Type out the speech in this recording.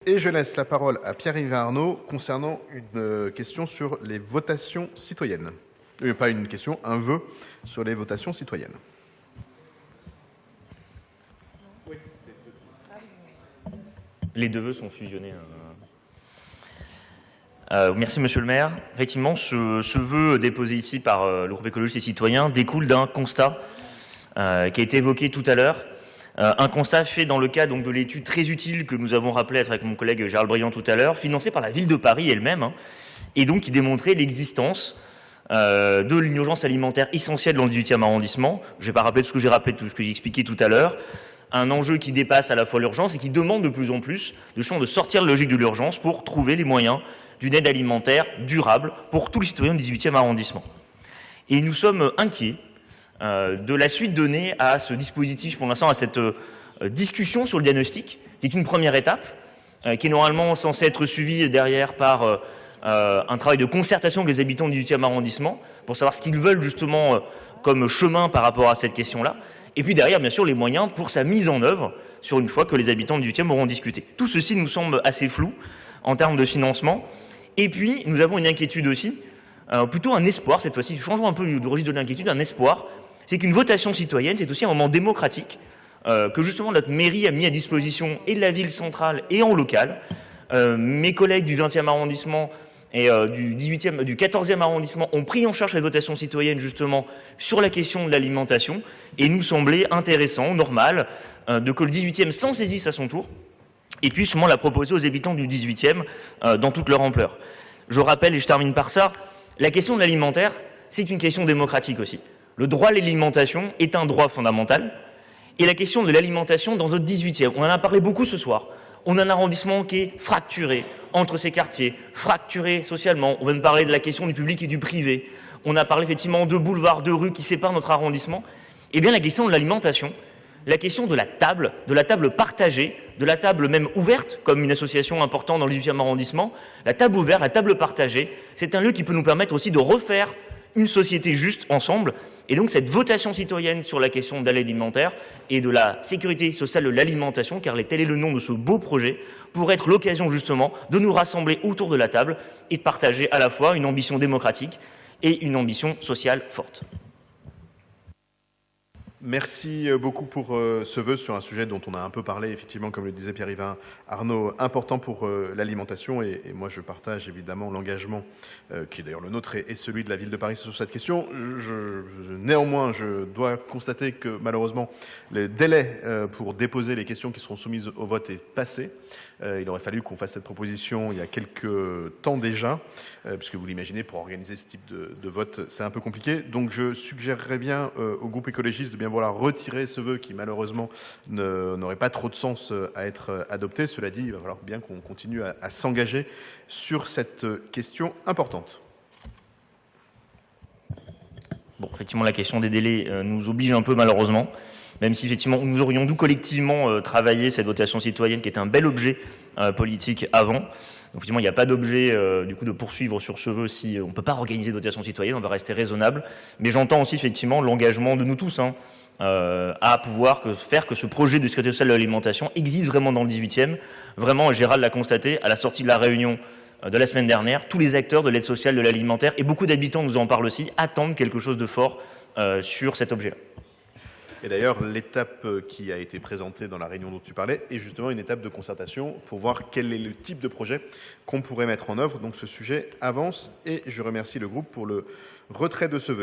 Et je laisse la parole à Pierre-Yves Arnaud concernant une question sur les votations citoyennes. Pas une question, un vœu sur les votations citoyennes. Les deux vœux sont fusionnés. Merci Monsieur le maire. Effectivement, ce vœu déposé ici par le groupe écologiste et citoyen découle d'un constat qui a été évoqué tout à l'heure. Un constat fait dans le cadre donc, de l'étude très utile que nous avons rappelée avec mon collègue Gérald Briand tout à l'heure, financée par la ville de Paris elle-même, et donc qui démontrait l'existence de l'urgence alimentaire essentielle dans le 18e arrondissement. Je ne vais pas rappeler tout ce que j'ai rappelé, tout ce que j'ai expliqué tout à l'heure. Un enjeu qui dépasse à la fois l'urgence et qui demande de plus en plus de sortir de la logique de l'urgence pour trouver les moyens d'une aide alimentaire durable pour tous les citoyens du 18e arrondissement. Et nous sommes inquiets de la suite donnée à ce dispositif, pour l'instant à cette discussion sur le diagnostic, qui est une première étape, qui est normalement censée être suivie derrière par un travail de concertation avec les habitants du 18e arrondissement, pour savoir ce qu'ils veulent justement comme chemin par rapport à cette question-là. Et puis derrière, bien sûr, les moyens pour sa mise en œuvre sur une fois que les habitants du 18e auront discuté. Tout ceci nous semble assez flou en termes de financement. Et puis, nous avons une inquiétude aussi, plutôt un espoir cette fois-ci, changeons un peu du registre de l'inquiétude, un espoir, c'est qu'une votation citoyenne, c'est aussi un moment démocratique que justement notre mairie a mis à disposition et de la ville centrale et en local. Mes collègues du 20e arrondissement et du 14e arrondissement ont pris en charge cette votation citoyenne justement sur la question de l'alimentation et nous semblait intéressant, normal, de que le 18e s'en saisisse à son tour et puis sûrement la proposer aux habitants du 18e dans toute leur ampleur. Je rappelle, et je termine par ça, la question de l'alimentaire, c'est une question démocratique aussi. Le droit à l'alimentation est un droit fondamental et la question de l'alimentation dans notre 18e, on en a parlé beaucoup ce soir, on a un arrondissement qui est fracturé entre ces quartiers, fracturé socialement. On vient de parler de la question du public et du privé. On a parlé effectivement de boulevards, de rues qui séparent notre arrondissement. Eh bien, la question de l'alimentation, la question de la table partagée, de la table même ouverte, comme une association importante dans le 18e arrondissement, la table ouverte, la table partagée, c'est un lieu qui peut nous permettre aussi de refaire une société juste ensemble. Et donc cette votation citoyenne sur la question de l'alimentaire et de la sécurité sociale de l'alimentation, car tel est le nom de ce beau projet, pour être l'occasion justement de nous rassembler autour de la table et de partager à la fois une ambition démocratique et une ambition sociale forte. Merci beaucoup pour ce vœu sur un sujet dont on a un peu parlé, effectivement, comme le disait Pierre-Yves Arnaud, important pour l'alimentation. Et moi, je partage évidemment l'engagement qui est d'ailleurs le nôtre et celui de la ville de Paris sur cette question. Néanmoins, je dois constater que malheureusement, le délai pour déposer les questions qui seront soumises au vote est passé. Il aurait fallu qu'on fasse cette proposition il y a quelques temps déjà, puisque vous l'imaginez, pour organiser ce type de vote, c'est un peu compliqué. Donc je suggérerais bien au groupe écologiste de bien vouloir retirer ce vœu qui malheureusement n'aurait pas trop de sens à être adopté. Cela dit, il va falloir bien qu'on continue à s'engager sur cette question importante. Bon, effectivement, la question des délais nous oblige un peu malheureusement, même si effectivement nous aurions dû collectivement travailler cette votation citoyenne qui est un bel objet politique avant. Donc effectivement, il n'y a pas d'objet du coup de poursuivre sur ce vœu si on ne peut pas organiser de votation citoyenne, on va rester raisonnable. Mais j'entends aussi effectivement l'engagement de nous tous à pouvoir faire que ce projet de sécurité sociale de l'alimentation existe vraiment dans le 18e. Vraiment, Gérald l'a constaté à la sortie de la réunion de la semaine dernière, tous les acteurs de l'aide sociale de l'alimentaire et beaucoup d'habitants nous en parlent aussi, attendent quelque chose de fort sur cet objet-là. Et d'ailleurs, l'étape qui a été présentée dans la réunion dont tu parlais est justement une étape de concertation pour voir quel est le type de projet qu'on pourrait mettre en œuvre. Donc ce sujet avance et je remercie le groupe pour le retrait de ce vœu.